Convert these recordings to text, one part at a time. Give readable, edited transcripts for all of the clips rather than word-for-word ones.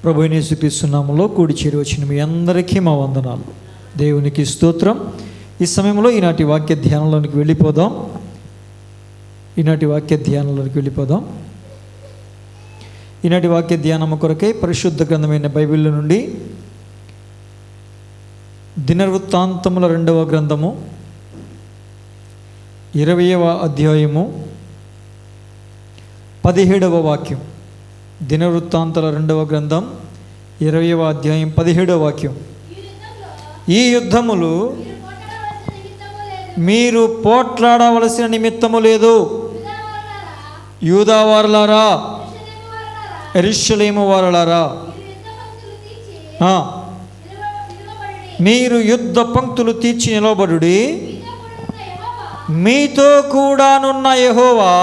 ప్రభువైన యేసుక్రీస్తు నామములో కూడి చేరి వచ్చిన మీ అందరికీ మా వందనాలు. దేవునికి స్తోత్రం. ఈ సమయంలో ఈనాటి వాక్య ధ్యానంలోనికి వెళ్ళిపోదాం. ఈనాటి వాక్య ధ్యానము కొరకై పరిశుద్ధ గ్రంథమైన బైబిల్ నుండి దినవృత్తాంతముల 2వ గ్రంథము 20వ అధ్యాయము 17వ వాక్యం. దినవృత్తాంతాల 2వ గ్రంథం 20వ అధ్యాయం 17వ వాక్యం. ఈ యుద్ధములు మీరు పోట్లాడవలసిన నిమిత్తము లేదు. యూదా వారలారా, యెరూషలేము వారలారా, మీరు యుద్ధ పంక్తులు తీర్చి నిలబడుడి. మీతో కూడానున్న యెహోవా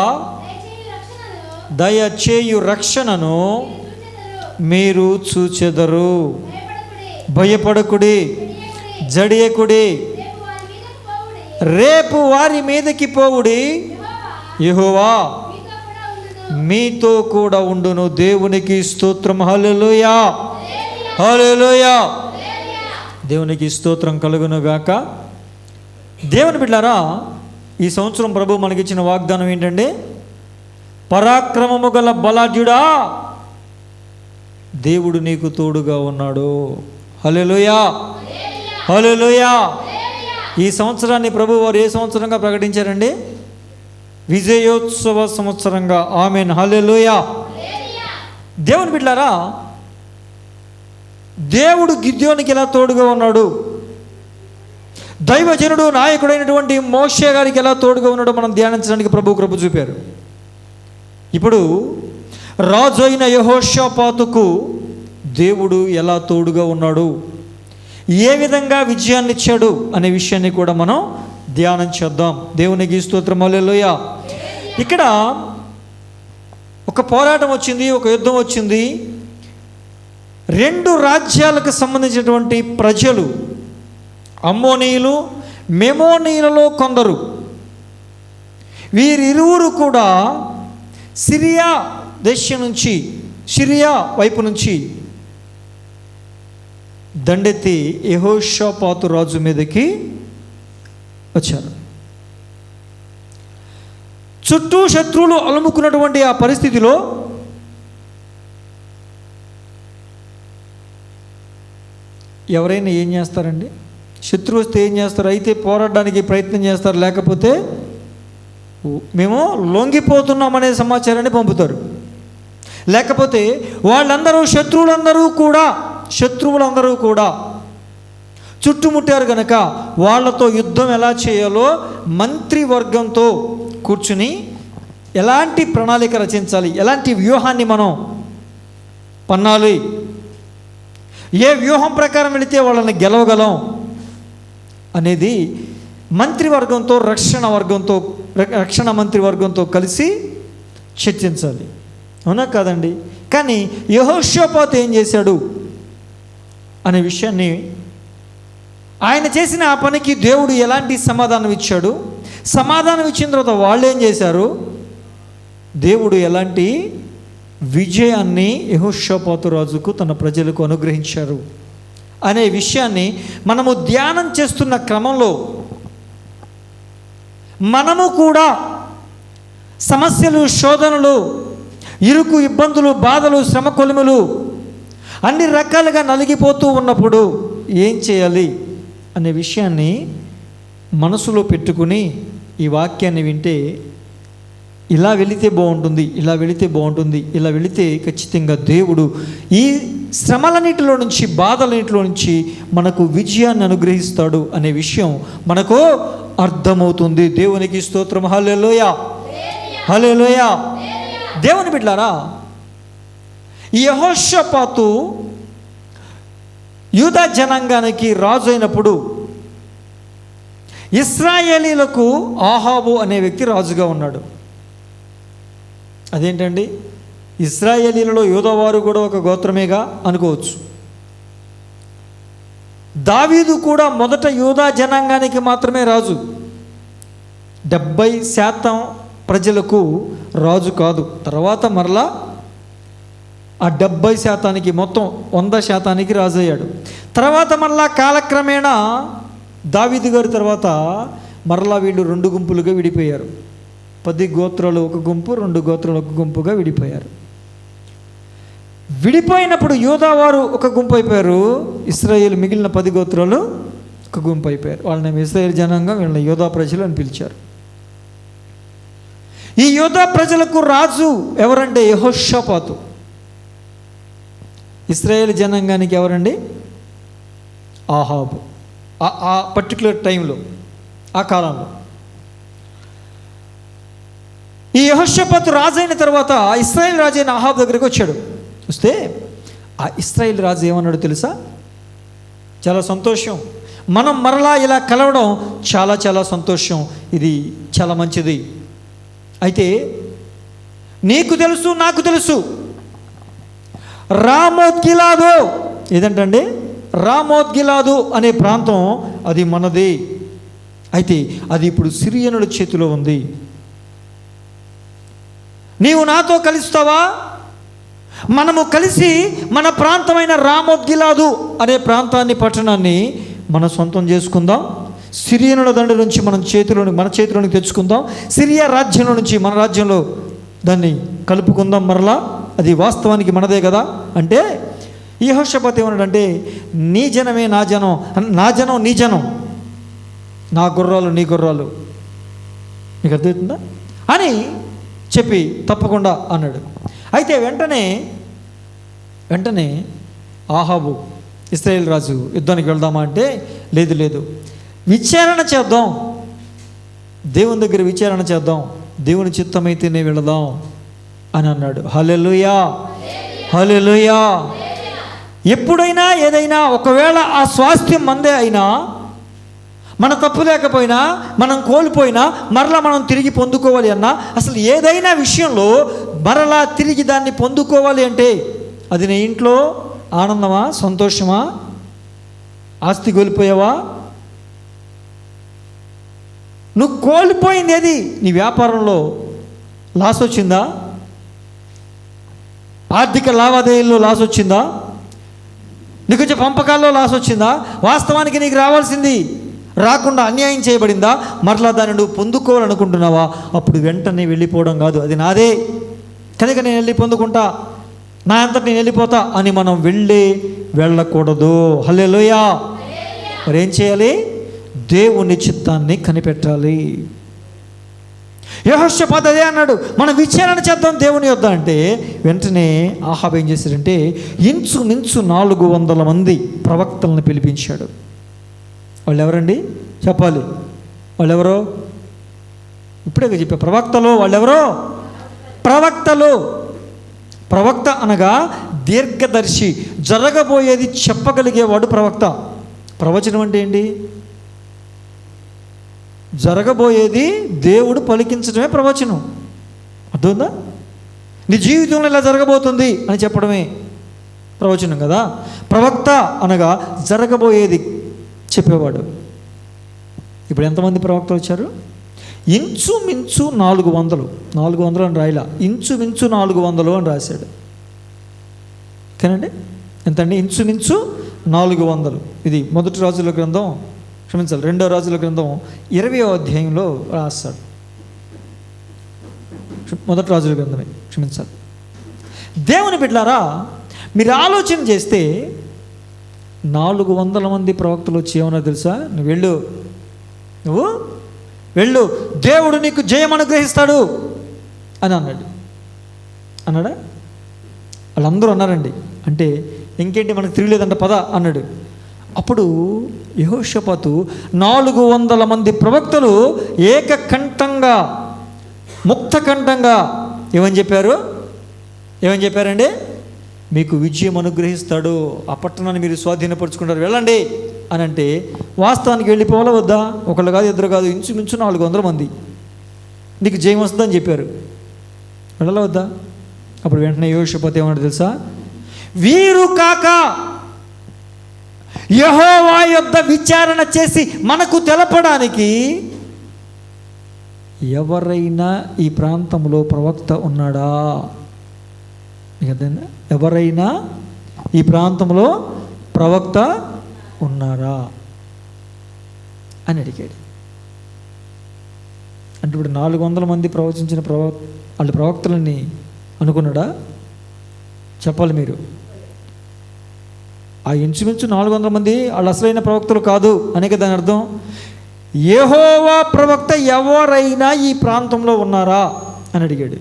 దయచేయు రక్షణను మీరు చూచెదరు. భయపడకుడి, జడియకుడి, రేపు వారి మీదకి పోవుడి. యెహోవా మీతో కూడా ఉండును. దేవునికి స్తోత్రం. హల్లెలూయా, హల్లెలూయా. దేవునికి స్తోత్రం కలుగును గాక. దేవుని బిడ్డలారా, ఈ సంవత్సరం ప్రభు మనకిచ్చిన వాగ్దానం ఏంటంటే, పరాక్రమము గల బలాఢ్యుడా, దేవుడు నీకు తోడుగా ఉన్నాడు. హల్లెలూయా, హల్లెలూయా. ఈ సంవత్సరాన్ని ప్రభు వారు ఏ సంవత్సరంగా ప్రకటించారండి? విజయోత్సవ సంవత్సరంగా. ఆమేన్, హల్లెలూయా. దేవుని బిడ్డలారా, దేవుడు గిద్యోనికి ఎలా తోడుగా ఉన్నాడు, దైవజనుడు నాయకుడైనటువంటి మోషే గారికి ఎలా తోడుగా ఉన్నాడో మనం ధ్యానించడానికి ప్రభు కృప చూపారు. ఇప్పుడు రాజు అయిన యెహోషాపాతుకు దేవుడు ఎలా తోడుగా ఉన్నాడు, ఏ విధంగా విజయాన్ని ఇచ్చాడు అనే విషయాన్ని కూడా మనం ధ్యానం చేద్దాం. దేవునికి స్తోత్రం. హల్లెలూయా. ఇక్కడ ఒక పోరాటం వచ్చింది, ఒక యుద్ధం వచ్చింది. 2 రాజ్యాలకు సంబంధించినటువంటి ప్రజలు, అమ్మోనీయులు, మెమోనీయులలో కొందరు, వీరిరువురు కూడా సిరియా దేశం నుంచి, సిరియా వైపు నుంచి దండెత్తి యెహోషాపాతు రాజు మీదకి వచ్చారు. చుట్టూ శత్రువులు అలుముకున్నటువంటి ఆ పరిస్థితిలో ఎవరైనా ఏం చేస్తారండి? శత్రువు వస్తే ఏం చేస్తారు? అయితే పోరాడడానికి ప్రయత్నం చేస్తారు, లేకపోతే మేము లొంగిపోతున్నామనే సమాచారాన్ని పంపుతారు. లేకపోతే వాళ్ళందరూ శత్రువులందరూ కూడా చుట్టుముట్టారు కనుక వాళ్ళతో యుద్ధం ఎలా చేయాలో మంత్రివర్గంతో కూర్చుని ఎలాంటి ప్రణాళిక రచించాలి, ఎలాంటి వ్యూహాన్ని మనం పన్నాలి, ఏ వ్యూహం ప్రకారం వెళితే వాళ్ళని గెలవగలం అనేది మంత్రివర్గంతో, రక్షణ మంత్రివర్గంతో కలిసి చర్చించాలి. అవునా కాదండి? కానీ యెహోషాపాతు ఏం చేశాడు అనే విషయాన్ని, ఆయన చేసిన ఆ పనికి దేవుడు ఎలాంటి సమాధానం ఇచ్చాడు, సమాధానం ఇచ్చిన తర్వాత వాళ్ళు ఏం చేశారు, దేవుడు ఎలాంటి విజయాన్ని యెహోషాపాతు రాజుకు, తన ప్రజలకు అనుగ్రహించారు అనే విషయాన్ని మనము ధ్యానం చేస్తున్న క్రమంలో మనము కూడా సమస్యలు, శోధనలు, ఇరుకు, ఇబ్బందులు, బాధలు, శ్రమ కొలిములు అన్ని రకాలుగా నలిగిపోతూ ఉన్నప్పుడు ఏం చేయాలి అనే విషయాన్ని మనసులో పెట్టుకుని ఈ వాక్యాన్ని వింటే, ఇలా వెళితే బాగుంటుంది, ఇలా వెళితే ఖచ్చితంగా దేవుడు ఈ శ్రమలన్నిటిలో నుంచి, బాధలన్నిటిలో నుంచి మనకు విజయాన్ని అనుగ్రహిస్తాడు అనే విషయం మనకు అర్థమవుతుంది. దేవునికి స్తోత్రం. హల్లెలూయా, హల్లెలూయా. దేవుని బిడ్డలారా, యెహోషాపాతు యూదా జనాంగానికి రాజు అయినప్పుడు ఇశ్రాయేలీలకు ఆహాబు అనే వ్యక్తి రాజుగా ఉన్నాడు. అదేంటండి? ఇశ్రాయేలీలలో యూదావారు కూడా ఒక గోత్రమేగా అనుకోవచ్చు. దావీదు కూడా మొదట యూదా జనాంగానికి మాత్రమే రాజు, 70% ప్రజలకు రాజు కాదు. తర్వాత మరలా ఆ 70% మొత్తం 100% రాజు అయ్యాడు. తర్వాత మరలా కాలక్రమేణా దావీదు గారి తర్వాత మరలా వీళ్ళు 2 గుంపులుగా విడిపోయారు. 10 గోత్రాలు ఒక గుంపు, 2 గోత్రాలు ఒక గుంపుగా విడిపోయారు. విడిపోయినప్పుడు యూదా వారు ఒక గుంపు అయిపోయారు, ఇశ్రాయేలు మిగిలిన 10 గోత్రాలు ఒక గుంపు అయిపోయారు. వాళ్ళని ఇశ్రాయేలు జనాంగం, వీళ్ళని యూదా ప్రజలు అని పిలిచారు. ఈ యూదా ప్రజలకు రాజు ఎవరంటే యెహోషాపాతు. ఇశ్రాయేలు జనాంగానికి ఎవరండి? ఆహాబు. ఆ పర్టికులర్ టైంలో, ఆ కాలంలో ఈ యెహోషాపాతు రాజు అయిన తర్వాత ఇశ్రాయేల్ రాజు అయిన ఆహాబు దగ్గరికి వచ్చాడు. వస్తే ఆ ఇశ్రాయేల్ రాజు ఏమన్నాడు తెలుసా? చాలా సంతోషం, మనం మరలా ఇలా కలవడం చాలా చాలా సంతోషం, ఇది చాలా మంచిది. అయితే నీకు తెలుసు, నాకు తెలుసు, రామోత్ గిలాదు ఏదంటండి, రామోత్ గిలాదు అనే ప్రాంతం అది మనది. అయితే అది ఇప్పుడు సిరియనుల చేతిలో ఉంది. నీవు నాతో కలుస్తావా? మనము కలిసి మన ప్రాంతమైన రామోత్ గిలాదు అనే ప్రాంతాన్ని, పట్టణాన్ని మన సొంతం చేసుకుందాం. సిరియనుల దండ నుంచి మన చేతిలోనికి తెచ్చుకుందాం. సిరియా రాజ్యంలో నుంచి మన రాజ్యంలో దాన్ని కలుపుకుందాం మరలా. అది వాస్తవానికి మనదే కదా. అంటే యెహోషాపాతు ఏమన్నాడంటే, నీ జనమే నా జనం, నా జనం నీ జనం, నా గుర్రాలు నీ గుర్రాలు, నీకు అర్థమవుతుందా అని చెప్పి తప్పకుండా అన్నాడు. అయితే వెంటనే ఆహాబు ఇశ్రాయేల్ రాజు యుద్ధానికి వెళ్దామా అంటే, లేదు విచారణ చేద్దాం, దేవుని దగ్గర విచారణ చేద్దాం, దేవుని చిత్తమైతేనే వెళదాం అని అన్నాడు. హల్లెలూయా, హల్లెలూయా. ఎప్పుడైనా ఏదైనా ఒకవేళ ఆ స్వాస్థ్యం మందే అయినా, మన తప్పు లేకపోయినా, మనం కోల్పోయినా మరలా మనం తిరిగి పొందుకోవాలి అన్నా, అసలు ఏదైనా విషయంలో మరలా తిరిగి దాన్ని పొందుకోవాలి అంటే అది నీ ఇంట్లో ఆనందమా, సంతోషమా, ఆస్తి కోల్పోయావా? నువ్వు కోల్పోయింది ఏది? నీ వ్యాపారంలో లాస్ వచ్చిందా? ఆర్థిక లావాదేవీల్లో లాస్ వచ్చిందా? నీకు వచ్చే పంపకాల్లో లాస్ వచ్చిందా? వాస్తవానికి నీకు రావాల్సింది రాకుండా అన్యాయం చేయబడిందా? మరలా దాన్ని నువ్వు పొందుకోవాలనుకుంటున్నావా? అప్పుడు వెంటనే వెళ్ళిపోవడం కాదు, అది నాదే కనుక నేను వెళ్ళి పొందుకుంటా, నా అంతటి నేను వెళ్ళిపోతా అని మనం వెళ్ళకూడదు. హల్లెలూయా. మరి ఏం చేయాలి? దేవుని చిత్తాన్ని కనిపెట్టాలి. యెహోషాపాతు అదే అన్నాడు, మనం విచారణ చేద్దాం దేవుని యొద్ద అంటే, వెంటనే ఆహాబు ఏం చేశాడంటే ఇంచుమించు 400 మంది ప్రవక్తలను పిలిపించాడు. వాళ్ళు ఎవరండి చెప్పాలి? వాళ్ళెవరో ఇప్పుడే చెప్పా, ప్రవక్తలు. వాళ్ళెవరో ప్రవక్తలు. ప్రవక్త అనగా దీర్ఘదర్శి, జరగబోయేది చెప్పగలిగేవాడు ప్రవక్త. ప్రవచనం అంటే ఏంటి? జరగబోయేది దేవుడు పలికించడమే ప్రవచనం. అర్థమైందా? నీ జీవితంలో ఇలా జరగబోతుంది అని చెప్పడమే ప్రవచనం కదా. ప్రవక్త అనగా జరగబోయేది చెప్పేవాడు. ఇప్పుడు ఎంతమంది ప్రవక్తలు వచ్చారు? ఇంచుమించు 400 అని రాయిలా, ఇంచుమించు 400 అని రాశాడు. ఓకేనండి? ఎంతండి? ఇంచుమించు 400. ఇది 2 రాజుల గ్రంథం 2వ రాజుల గ్రంథం 20వ అధ్యాయంలో రాస్తాడు. 1 రాజుల గ్రంథమే, క్షమించాలి. దేవుని బిడ్డలారా, మీరు ఆలోచన చేస్తే 400 మంది ప్రవక్తలు వచ్చి ఏమన్నా తెలుసా? నువ్వు వెళ్ళు, దేవుడు నీకు జయం అనుగ్రహిస్తాడు అని అన్నాడా? వాళ్ళందరూ అన్నారండి. అంటే ఇంకేంటి, మనకు తిరగలేదంట, పద అన్నాడు. అప్పుడు యెహోషాపాతు 400 మంది ప్రవక్తలు ఏకకంఠంగా, ముక్తకంఠంగా ఏమని చెప్పారండి? మీకు విజయం అనుగ్రహిస్తాడు, ఆ పట్టణాన్ని మీరు స్వాధీనపరుచుకుంటారు, వెళ్ళండి అని అంటే, వాస్తవానికి వెళ్ళిపోవాలా వద్దా? ఒకళ్ళు కాదు, ఇద్దరు కాదు, ఇంచుమించు 400 మంది నీకు జయం వస్తుందని చెప్పారు. వెళ్ళాలా వద్దా? అప్పుడు వెంటనే యెహోషాపాతు ఏమన్నాడు తెలుసా? వీరు కాక యెహోవా యొద్ద విచారణ చేసి మనకు తెలపడానికి ఎవరైనా ఈ ప్రాంతంలో ప్రవక్త ఉన్నాడా? కదండి, ఎవరైనా ఈ ప్రాంతంలో ప్రవక్త ఉన్నారా అని అడిగాడు. అంటే ఇప్పుడు 400 మంది ప్రవచించిన వాళ్ళు ప్రవక్తలని అనుకున్నాడా? చెప్పాలి మీరు. ఆ ఇంచుమించు 400 మంది వాళ్ళు అసలైన ప్రవక్తలు కాదు అనే కదా దాని అర్థం. యెహోవా ప్రవక్త ఎవరైనా ఈ ప్రాంతంలో ఉన్నారా అని అడిగాడు.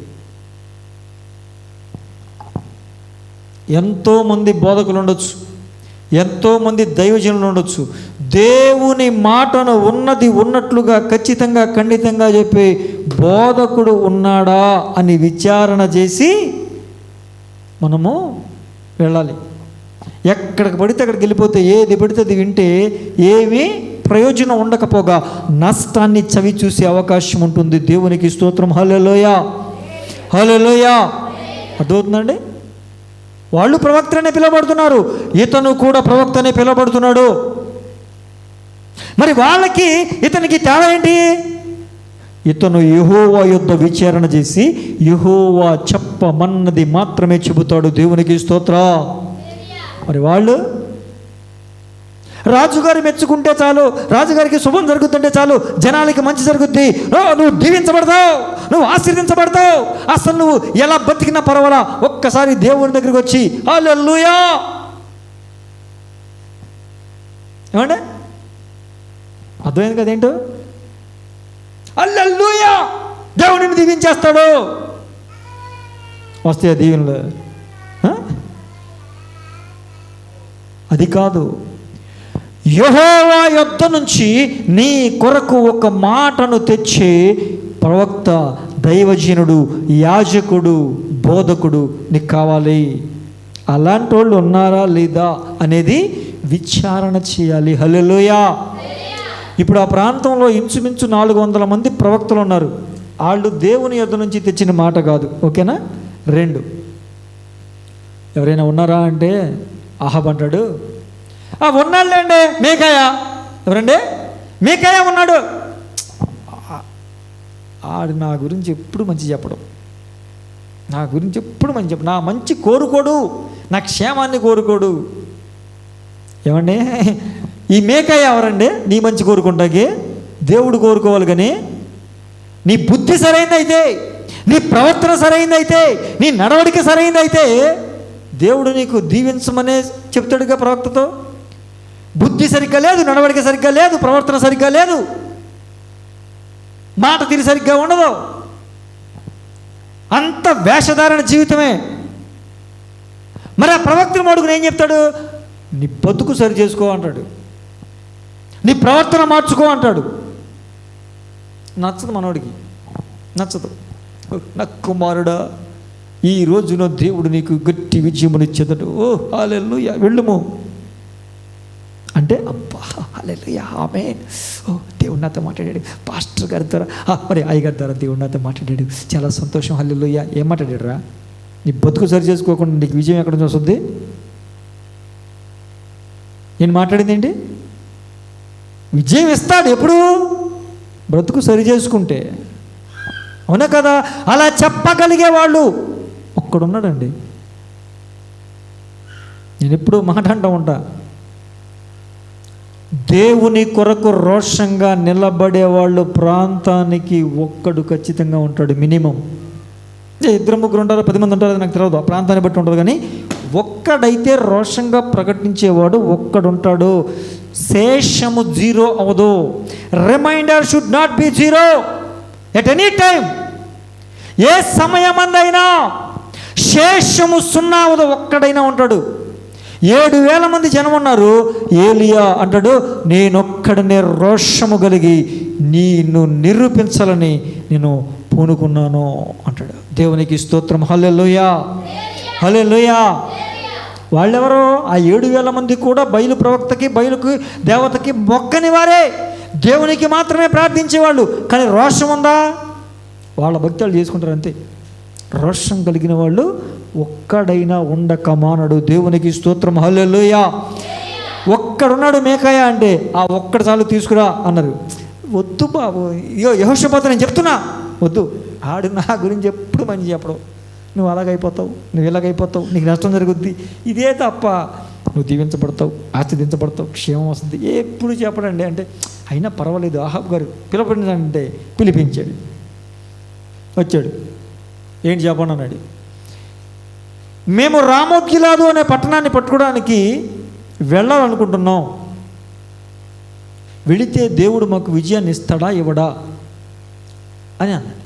ఎంతోమంది బోధకులు ఉండొచ్చు, ఎంతోమంది దైవజనులు ఉండొచ్చు. దేవుని మాటను ఉన్నది ఉన్నట్లుగా ఖచ్చితంగా ఖండితంగా చెప్పే బోధకుడు ఉన్నాడా అని విచారణ చేసి మనము వెళ్ళాలి. ఎక్కడికి పడితే అక్కడికి వెళ్ళిపోతే, ఏది పడితే అది వింటే ఏమీ ప్రయోజనం ఉండకపోగా నష్టాన్ని చవి చూసే అవకాశం ఉంటుంది. దేవునికి స్తోత్రం. హల్లెలూయా, హల్లెలూయా. అర్థమవుతుందండి? వాళ్ళు ప్రవక్తనే పిలువబడుతున్నారు, ఇతను కూడా ప్రవక్తనే పిలువబడుతున్నాడు. మరి వాళ్ళకి ఇతనికి తేడా ఏంటి? ఇతను యెహోవా యొద్ద విచారణ చేసి యెహోవా చెప్పమన్నది మాత్రమే చెబుతాడు. దేవునికి స్తోత్రం. మరి వాళ్ళు రాజుగారు మెచ్చుకుంటే చాలు, రాజుగారికి శుభం జరుగుతుంటే చాలు, జనాలకి మంచి జరుగుద్ది, నువ్వు దీవించబడతావు, నువ్వు ఆశీర్వదించబడతావు, అసలు నువ్వు ఎలా బతికినా పర్వాలా, ఒక్కసారి దేవుని దగ్గరికి వచ్చి హల్లెలూయా ఏమంటే అర్థమైంది కదేంటో? హల్లెలూయా, దేవుడిని దీవించేస్తాడు. వస్తాయా దీవెనలు? అది కాదు. యెహోవా యొద్ద నుంచి నీ కొరకు ఒక మాటను తెచ్చే ప్రవక్త, దైవజనుడు, యాజకుడు, బోధకుడు నీకు కావాలి. అలాంటి వాళ్ళు ఉన్నారా లేదా అనేది విచారణ చేయాలి. హల్లెలూయా. ఇప్పుడు ఆ ప్రాంతంలో ఇంచుమించు 400 మంది ప్రవక్తలు ఉన్నారు. వాళ్ళు దేవుని యొద్ద నుంచి తెచ్చిన మాట కాదు. ఓకేనా? 2 ఎవరైనా ఉన్నారా అంటే ఆహాబ్ అంటాడు, ఉన్నాడులేండి మీకాయ. ఎవరండి? మీకాయ ఉన్నాడు. ఆడు నా గురించి ఎప్పుడు మంచి చెప్పడం, నా గురించి ఎప్పుడు మంచి చెప్పడం, నా మంచి కోరుకోడు, నా క్షేమాన్ని కోరుకోడు. ఏమండి, ఈ మేకాయ ఎవరండి నీ మంచి కోరుకుంటాకి? దేవుడు కోరుకోవాలి. కానీ నీ బుద్ధి సరైందైతే, నీ ప్రవర్తన సరైందైతే, నీ నడవడిక సరైందైతే దేవుడు నీకు దీవించమనే చెప్తాడుగా ప్రవక్తతో. బుద్ధి సరిగ్గా లేదు, నడవడిక సరిగ్గా లేదు, ప్రవర్తన సరిగ్గా లేదు, మాట తీరు సరిగ్గా ఉండదు, అంత వేషధారణ జీవితమే. మరి ఆ ప్రవక్తను మడుగుని ఏం చెప్తాడు? నీ బతుకు సరి చేసుకో అంటాడు, నీ ప్రవర్తన మార్చుకో అంటాడు. నచ్చదు మనోడికి, నచ్చదు. నా కుమారుడా, ఈ రోజున దేవుడు నీకు గట్టి విజయమునిచ్చేదడు, ఓ హల్లెలూయా, వెళ్ళుము అంటే అబ్బా హల్లెలూయా ఆమేన్, ఓ దేవుడు నాతో మాట్లాడాడు, పాస్టర్ గారి ద్వారా, మరి అయ్యగారి ద్వారా దేవుడు నాతో మాట్లాడాడు, చాలా సంతోషం, హల్లెలూయా. ఏం మాట్లాడాడు రా? నీ బతుకు సరి చేసుకోకుండా నీకు విజయం ఎక్కడ నుంచి వస్తుంది? నేను మాట్లాడింది ఏంటి? విజయం ఇస్తాడు ఎప్పుడు? బ్రతుకు సరి చేసుకుంటే. అవునా కదా? అలా చెప్పగలిగే వాళ్ళు ఒక్కడున్నాడండి. నేను ఎప్పుడు మాట అంటూ ఉంటా, దేవుని కొరకు రోషంగా నిలబడేవాళ్ళు ప్రాంతానికి ఒక్కడు ఖచ్చితంగా ఉంటాడు మినిమం. 2-3 ఉంటారో 10 మంది ఉంటారో నాకు తెలియదు, ఆ ప్రాంతాన్ని బట్టి ఉంటుంది. కానీ ఒక్కడైతే రోషంగా ప్రకటించేవాడు ఒక్కడుంటాడు. శేషము 0 అవదు. Reminder should not be 0 at any time. ఏ సమయమందైనా శేషము 0 అవదు. ఒక్కడైనా ఉంటాడు. 7,000 మంది జనం ఉన్నారు. ఏలియా అంటాడు, నేనొక్కడనే రోషము కలిగి నిన్ను నిరూపించాలని నేను పూనుకున్నాను అంటాడు. దేవునికి స్తోత్రం. హల్లెలూయా, హల్లెలూయా. వాళ్ళెవరో? ఆ 7,000 మంది కూడా బయలు ప్రవక్తకి, బయలుకి, దేవతకి మొక్కని వారే, దేవునికి మాత్రమే ప్రార్థించేవాళ్ళు. కానీ రోషం ఉందా? వాళ్ళ భక్తులు చేసుకుంటారు అంతే. రోషం కలిగిన వాళ్ళు ఒక్కడైనా ఉండక మానడు. దేవునికి స్తోత్రం. హల్లెలూయా. ఒక్కడున్నాడు మేకాయ అంటే, ఆ ఒక్కడు చాలు తీసుకురా అన్నారు. వద్దు బాబు, యెహోషాపాతు నేను చెప్తున్నా, వద్దు, ఆడు నా గురించి ఎప్పుడు మంచి చెప్పడం, నువ్వు అలాగైపోతావు, నువ్వు ఇలాగైపోతావు, నీకు నష్టం జరుగుద్ది, ఇదే తప్ప నువ్వు దీవించబడతావు, ఆశీర్దించబడతావు, క్షేమం వస్తుంది ఎప్పుడు చెప్పడండి. అంటే అయినా పర్వాలేదు, ఆహాబ్ గారు పిలవబడినంటే పిలిపించాడు. వచ్చాడు, ఏంటి చెప్పండి అన్నాడు. మేము రామోత్గిలాదు అనే పట్టణాన్ని పట్టుకోవడానికి వెళ్ళాలనుకుంటున్నాం, వెళితే దేవుడు మాకు విజయాన్ని ఇస్తాడా ఇవ్వడా అని అన్నాడు.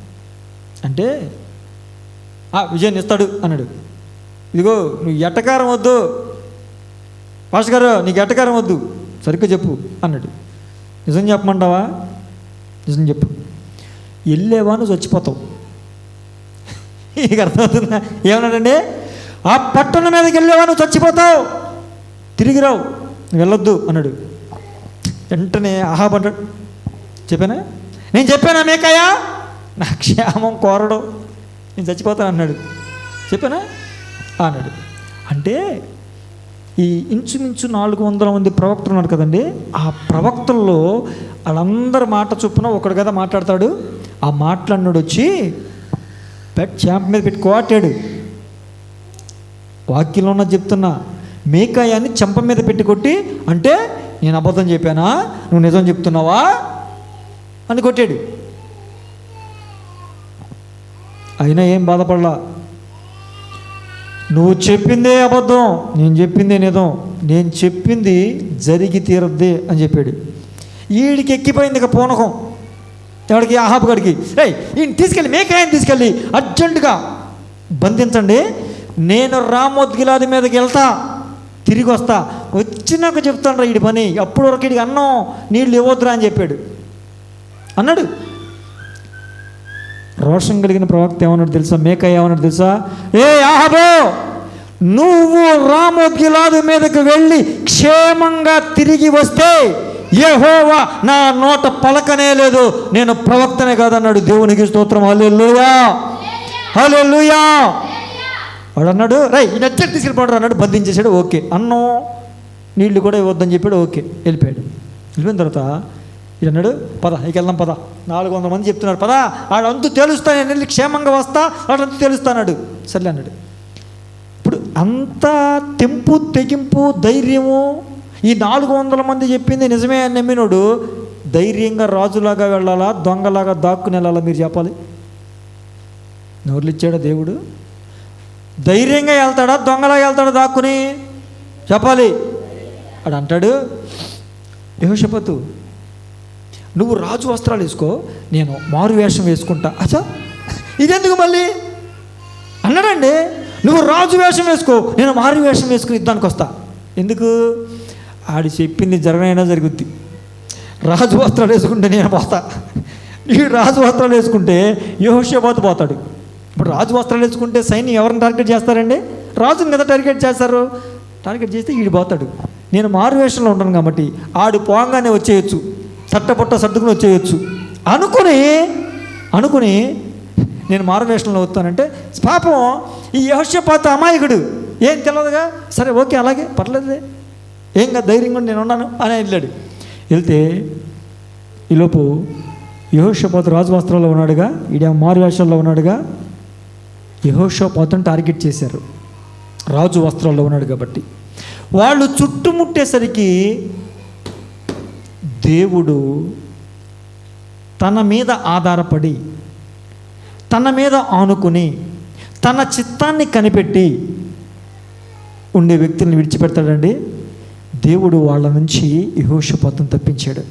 అంటే విజయాన్ని ఇస్తాడు అన్నాడు. ఇదిగో నువ్వు ఎట్టకారం వద్దు పాస్టర్ గారు, నీకు ఎట్టకారం వద్దు, సరిగ్గా చెప్పు అన్నాడు. నిజం చెప్పమంటావా? నిజం చెప్పు, వెళ్ళేవా నువ్వు చచ్చిపోతావు. నీకు అర్థమవుతుందా? ఏమన్నాడండి? ఆ పట్టణం మీదకి వెళ్ళేవా నువ్వు చచ్చిపోతావు, తిరిగి రావు, వెళ్ళొద్దు అన్నాడు. వెంటనే ఆహాబ్ అంటాడు, చెప్పానా నేను చెప్పానా మేకయ్యా నా క్షేమం కోరడు, నేను చచ్చిపోతాను అన్నాడు. చెప్పానా అన్నాడు. అంటే ఈ ఇంచుమించు 400 మంది ప్రవక్తలు ఉన్నారు కదండి, ఆ ప్రవక్తల్లో వాళ్ళందరి మాట చొప్పున ఒకడు కదా మాట్లాడతాడు. ఆ మాట్లాడినాడు వచ్చి చాంప్ మీద పెట్టి కోటాడు. వాక్యంలో ఉన్నది చెప్తున్నా, మేకాయాన్ని చెంప మీద పెట్టి కొట్టి, అంటే నేను అబద్ధం చెప్పానా, నువ్వు నిజం చెప్తున్నావా అని కొట్టాడు. అయినా ఏం బాధపడలా. నువ్వు చెప్పిందే అబద్ధం, నేను చెప్పిందే నిజం, నేను చెప్పింది జరిగి తీరద్దే అని చెప్పాడు. వీడికి ఎక్కిపోయింది ఇక పూనకం. ఎవడికి? ఆహాబ్ గడికి. ఈయన తీసుకెళ్ళి, మేకాయని తీసుకెళ్ళి అర్జెంటుగా బంధించండి, నేను రామోద్గిలాది మీదకి వెళ్తా, తిరిగి వస్తా, వచ్చినాక చెప్తాను రా వీడి పని, అప్పుడు వరకు వీడికి అన్నం నీళ్ళు ఇవ్వద్దురా అని చెప్పాడు అన్నాడు. రోషం కలిగిన ప్రవక్త ఏమన్నాడు తెలుసా? మేకాయ ఏమన్నాడు తెలుసా? ఏ ఆహాబు, నువ్వు రామోద్గిలాదు మీదకు వెళ్ళి క్షేమంగా తిరిగి వస్తే యెహోవా నా నోట పలకనే లేదు, నేను ప్రవక్తనే కాదన్నాడు. దేవునికి స్తోత్రం. హల్లెలూయా, హల్లెలూయా. వాడు అన్నాడు, ఈ నచ్చటి తీసుకెళ్ళిపోవడం అన్నాడు. బంధించేశాడు. ఓకే, అన్నం నీళ్లు కూడా ఇవ్వద్దని చెప్పాడు. ఓకే, వెళ్ళిపోయాడు. వెళ్ళిపోయిన తర్వాత ఇది అన్నాడు, పద ఇక వెళ్దాం, పద 400 మంది చెప్తున్నారు, పద ఆడంతు తెలుస్తా, నేను వెళ్ళి క్షేమంగా వస్తా, ఆడంతు తెలుస్తా అన్నాడు. సర్లే అన్నాడు. ఇప్పుడు అంత తెంపు తెగింపు ధైర్యము, ఈ 400 మంది చెప్పింది నిజమే అని నమ్మినోడు ధైర్యంగా రాజులాగా వెళ్ళాలా, దొంగలాగా దాక్కుని వెళ్ళాలా? మీరు చెప్పాలి. నోర్లు ఇచ్చాడా దేవుడు? ధైర్యంగా వెళ్తాడా, దొంగలాగా వెళ్తాడా దాక్కుని? చెప్పాలి. అడు అంటాడు, యెహోషాపాతు నువ్వు రాజు వస్త్రాలు వేసుకో, నేను మారు వేషం వేసుకుంటా. అచ్చా ఇదెందుకు మళ్ళీ అన్నాడండి. నువ్వు రాజు వేషం వేసుకో, నేను మారు వేషం వేసుకుని యుద్ధానికి వస్తా. ఎందుకు? ఆడి చెప్పింది జరగనైనా జరుగుద్ది. రాజు వస్త్రాలు వేసుకుంటే నేను పోతా, ఈ రాజు వస్త్రాలు వేసుకుంటే యెహోషాపాతు పోతాడు. ఇప్పుడు రాజు వస్త్రాలు వేసుకుంటే సైన్యం ఎవరిని టార్గెట్ చేస్తారండి? రాజుని కదా టార్గెట్ చేస్తారు. టార్గెట్ చేస్తే ఈడు పోతాడు. నేను మారు వేషంలో ఉంటాను కాబట్టి ఆడు పోగానే వచ్చేయచ్చు, చట్టపట్ట సర్దుకుని వచ్చేయచ్చు అనుకుని నేను మారు వేషంలో వస్తానంటే పాపం ఈ యెహోషాపాతు అమాయకుడు, ఏం తెలియదుగా. సరే ఓకే, అలాగే పర్లేదులే, ఏం కాదు, ధైర్యంగా నేను ఉన్నాను అని వెళ్ళాడు. వెళ్తే ఈలోపు యెహోషాపాతు రాజు వస్త్రాల్లో ఉన్నాడుగా, ఈడ మారు వేషంలో ఉన్నాడుగా. యెహోషాపాతుని టార్గెట్ చేశారు, రాజు వస్త్రాల్లో ఉన్నాడు కాబట్టి. వాళ్ళు చుట్టుముట్టేసరికి దేవుడు తన మీద ఆధారపడి, తన మీద ఆనుకుని, తన చిత్తాన్ని కనిపెట్టి ఉండే వ్యక్తులను విడిచిపెడతాడండి. దేవుడు వాళ్ళ నుంచి యెహోషాపాతును తప్పించాడు.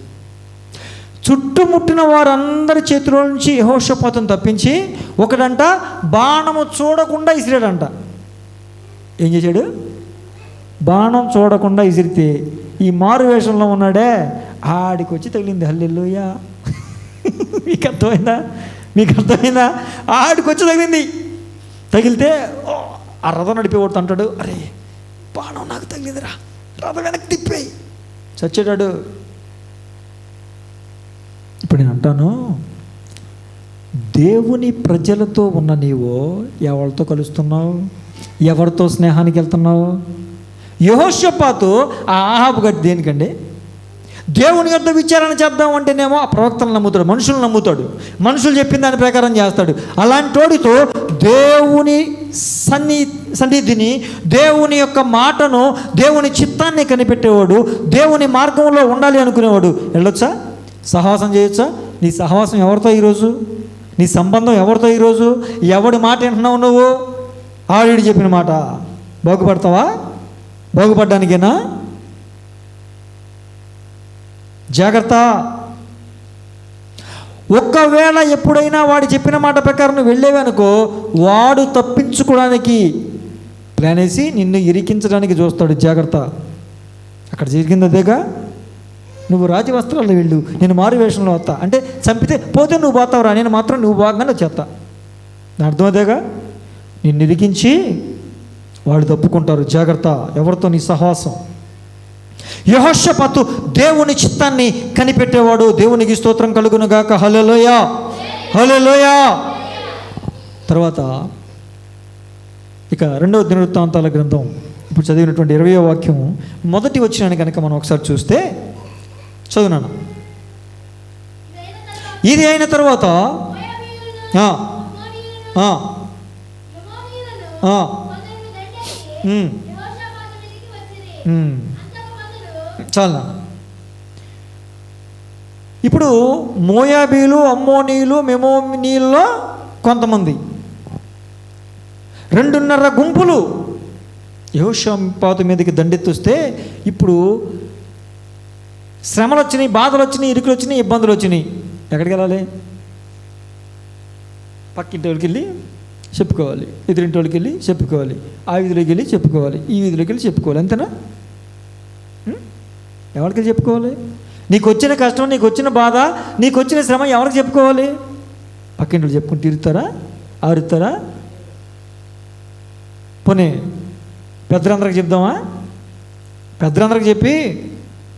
చుట్టుముట్టిన వారందరి చేతిలో నుంచి యెహోషాపాతును తప్పించి ఒకడంట బాణము చూడకుండా ఇసిరాడంట. ఏం చేశాడు? బాణం చూడకుండా ఇసిరితే ఈ మారు వేషంలో ఉన్నాడే ఆడికి వచ్చి తగిలింది. హల్లెలూయా. మీకు అర్థమైందా? ఆడికి వచ్చి తగిలింది. తగిలితే ఆ రథం నడిపేవాడు అంటాడు, అరే బాణం నాకు తగిలిందిరా, రథం వెనక్కి తిప్పేయి, చచ్చేటాడు. ఇప్పుడు నేను అంటాను, దేవుని ప్రజలతో ఉన్న నీవు ఎవరితో కలుస్తున్నావు? ఎవరితో స్నేహానికి వెళ్తున్నావు? యెహోషాపాతు ఆ ఆహాబు గట్టి దేనికండి? దేవుని యొద్ద విచారణ చేద్దాం అంటేనేమో ఆ ప్రవక్తలను నమ్ముతాడు, మనుషులను నమ్ముతాడు, మనుషులు చెప్పిన దాని ప్రకారం చేస్తాడు. అలాంటి వాడితో దేవుని సన్నిధిని, దేవుని యొక్క మాటను, దేవుని చిత్తాన్ని కనిపెట్టేవాడు, దేవుని మార్గంలో ఉండాలి అనుకునేవాడు వెళ్ళొచ్చా? సహవాసం చేయొచ్చా? నీ సహవాసం ఎవరితో ఈరోజు? నీ సంబంధం ఎవరితో ఈరోజు? ఎవడి మాట వింటున్నావు నువ్వు? ఆవిడ చెప్పిన మాట. బాగుపడతావా? బాగుపడ్డానికేనా? జాగ్రత్త. ఒక్కవేళ ఎప్పుడైనా వాడు చెప్పిన మాట ప్రకారం నువ్వు వెళ్ళేవనుకో, వాడు తప్పించుకోవడానికి ప్లాన్ వేసి నిన్ను ఇరికించడానికి చూస్తాడు. జాగ్రత్త. అక్కడ జరిగింది అదేగా. నువ్వు రాజవస్త్రాల్లో వెళ్ళు, నేను మారు వేషంలో వస్తా అంటే చంపితే పోతే నువ్వు పోతావురా, నేను మాత్రం నువ్వు బాగానే వచ్చేస్తా. అర్థం అదేగా. నిన్ను ఇరికించి వాళ్ళు తప్పుకుంటారు. జాగ్రత్త. ఎవరితో నీ సహవాసం? యెహోషాపాతు దేవుని చిత్తాన్ని కనిపెట్టేవాడు. దేవునికి స్తోత్రం కలుగును గాక. హల్లెలూయా, హల్లెలూయా. తర్వాత ఇక 2వ దినవృత్తాంతాల గ్రంథం ఇప్పుడు చదివినటువంటి 20వ వాక్యం మొదటి వచనాన్ని కనుక మనం ఒకసారి చూస్తే, చదువునాను. ఇది అయిన తర్వాత చాలా ఇప్పుడు మోయాబీలు, అమ్మోనీయులు, మెమోనీయుల్లో కొంతమంది 2.5 గుంపులు యెహోషాపాతు మీదకి దండెత్తొస్తే ఇప్పుడు శ్రమలు వచ్చినాయి, బాధలు వచ్చినాయి, ఇరుకులు వచ్చినాయి, ఇబ్బందులు వచ్చినాయి. ఎక్కడికి వెళ్ళాలి? పక్కింటి వాళ్ళకి వెళ్ళి చెప్పుకోవాలి, ఎదురింటి వాళ్ళకి వెళ్ళి చెప్పుకోవాలి, ఆ వీధిలోకి వెళ్ళి చెప్పుకోవాలి, ఈ వీధిలోకి వెళ్ళి చెప్పుకోవాలి. అంతేనా? ఎవరికి చెప్పుకోవాలి? నీకు వచ్చిన కష్టం, నీకు వచ్చిన బాధ, నీకు వచ్చిన శ్రమ ఎవరికి చెప్పుకోవాలి? పక్కింటి వాళ్ళు చెప్పుకుంటూ తిరుగుతారా? ఆరుతారా? పోనీ పెద్దలందరికి చెప్దామా? పెద్దలందరికి చెప్పి